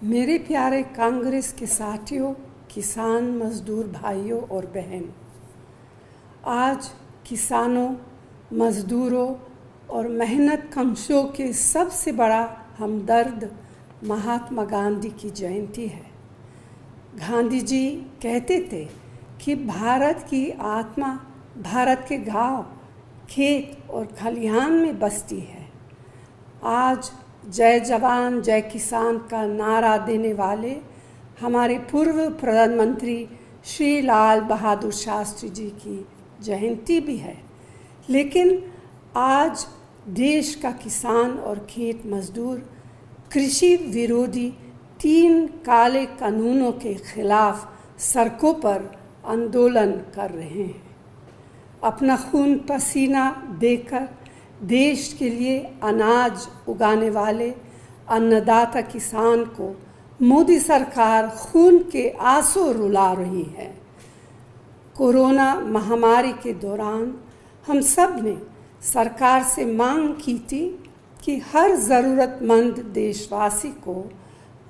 मेरे प्यारे कांग्रेस के साथियों, किसान मजदूर भाइयों और बहन, आज किसानों, मजदूरों और मेहनत कशों के सबसे बड़ा हमदर्द महात्मा गांधी की जयंती है। गांधी जी कहते थे कि भारत की आत्मा भारत के गांव, खेत और खलिहान में बसती है। आज जय जवान जय किसान का नारा देने वाले हमारे पूर्व प्रधानमंत्री श्री लाल बहादुर शास्त्री जी की जयंती भी है, लेकिन आज देश का किसान और खेत मजदूर कृषि विरोधी 3 काले कानूनों के खिलाफ सड़कों पर आंदोलन कर रहे हैं। अपना खून पसीना देकर देश के लिए अनाज उगाने वाले अन्नदाता किसान को मोदी सरकार खून के आंसू रुला रही है। कोरोना महामारी के दौरान हम सब ने सरकार से मांग की थी कि हर ज़रूरतमंद देशवासी को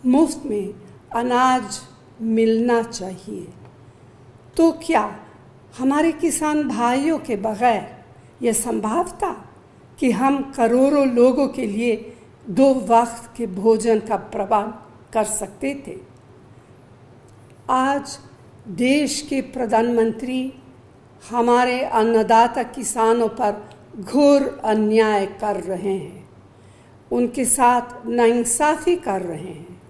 मुफ्त में अनाज मिलना चाहिए। तो क्या हमारे किसान भाइयों के बगैर यह संभव था कि हम करोड़ों लोगों के लिए 2 वक्त के भोजन का प्रबंध कर सकते थे? आज देश के प्रधानमंत्री हमारे अन्नदाता किसानों पर घोर अन्याय कर रहे हैं, उनके साथ नाइंसाफ़ी कर रहे हैं।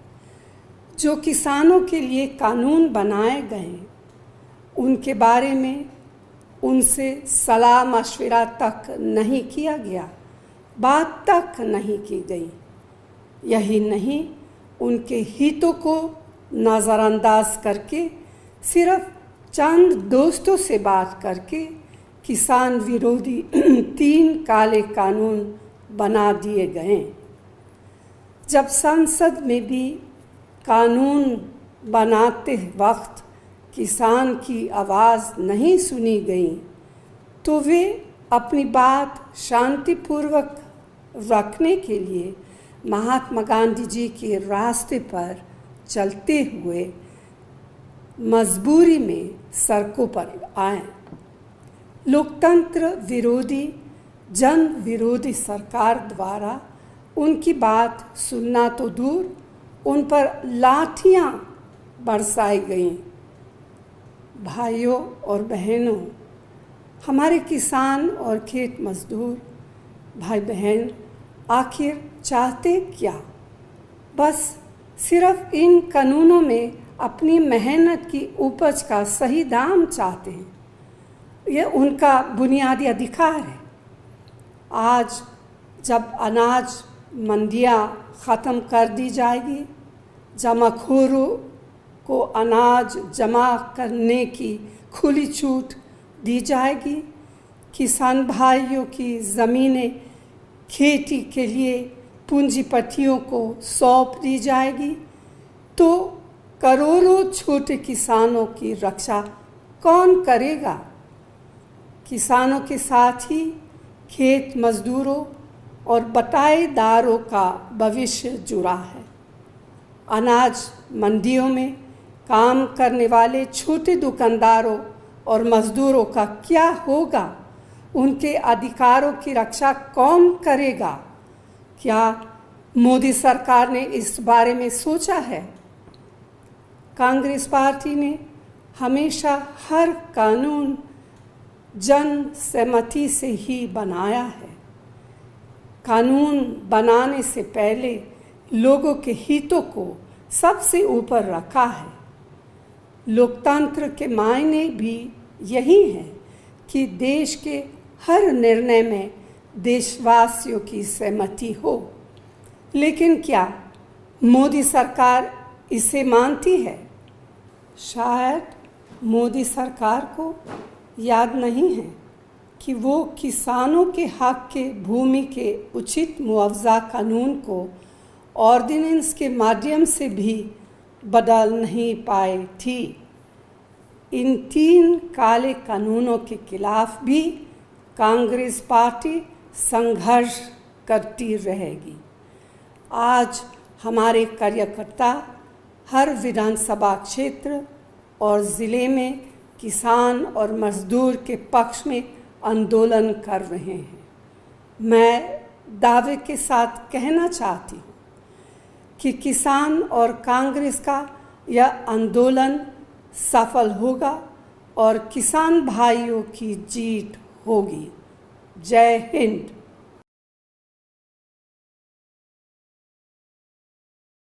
जो किसानों के लिए कानून बनाए गए उनके बारे में उनसे सलाह मशविरा तक नहीं किया गया, बात तक नहीं की गई। यही नहीं, उनके हितों को नज़रअंदाज करके सिर्फ चंद दोस्तों से बात करके किसान विरोधी 3 काले कानून बना दिए गए। जब संसद में भी कानून बनाते वक्त किसान की आवाज़ नहीं सुनी गई तो वे अपनी बात शांतिपूर्वक रखने के लिए महात्मा गांधी जी के रास्ते पर चलते हुए मजबूरी में सड़कों पर आए। लोकतंत्र विरोधी, जन विरोधी सरकार द्वारा उनकी बात सुनना तो दूर, उन पर लाठियां बरसाई गईं। भाइयों और बहनों, हमारे किसान और खेत मजदूर भाई बहन आखिर चाहते क्या? बस सिर्फ इन कानूनों में अपनी मेहनत की उपज का सही दाम चाहते हैं। यह उनका बुनियादी अधिकार है। आज जब अनाज मंडियां ख़त्म कर दी जाएगी, जमाखोरों को अनाज जमा करने की खुली छूट दी जाएगी, किसान भाइयों की ज़मीनें खेती के लिए पूंजीपतियों को सौंप दी जाएगी, तो करोड़ों छोटे किसानों की रक्षा कौन करेगा? किसानों के साथ ही खेत मजदूरों और बटाईदारों का भविष्य जुड़ा है। अनाज मंडियों में काम करने वाले छोटे दुकानदारों और मजदूरों का क्या होगा? उनके अधिकारों की रक्षा कौन करेगा? क्या मोदी सरकार ने इस बारे में सोचा है? कांग्रेस पार्टी ने हमेशा हर कानून जन सहमति से ही बनाया है। कानून बनाने से पहले लोगों के हितों को सबसे ऊपर रखा है। लोकतंत्र के मायने भी यही हैं कि देश के हर निर्णय में देशवासियों की सहमति हो। लेकिन क्या मोदी सरकार इसे मानती है? शायद मोदी सरकार को याद नहीं है कि वो किसानों के हक के भूमि के उचित मुआवजा कानून को ऑर्डिनेंस के माध्यम से भी बदल नहीं पाई थी। इन 3 काले कानूनों के खिलाफ भी कांग्रेस पार्टी संघर्ष करती रहेगी। आज हमारे कार्यकर्ता हर विधानसभा क्षेत्र और ज़िले में किसान और मजदूर के पक्ष में आंदोलन कर रहे हैं। मैं दावे के साथ कहना चाहती हूँ कि किसान और कांग्रेस का यह आंदोलन सफल होगा और किसान भाइयों की जीत होगी। जय हिंद।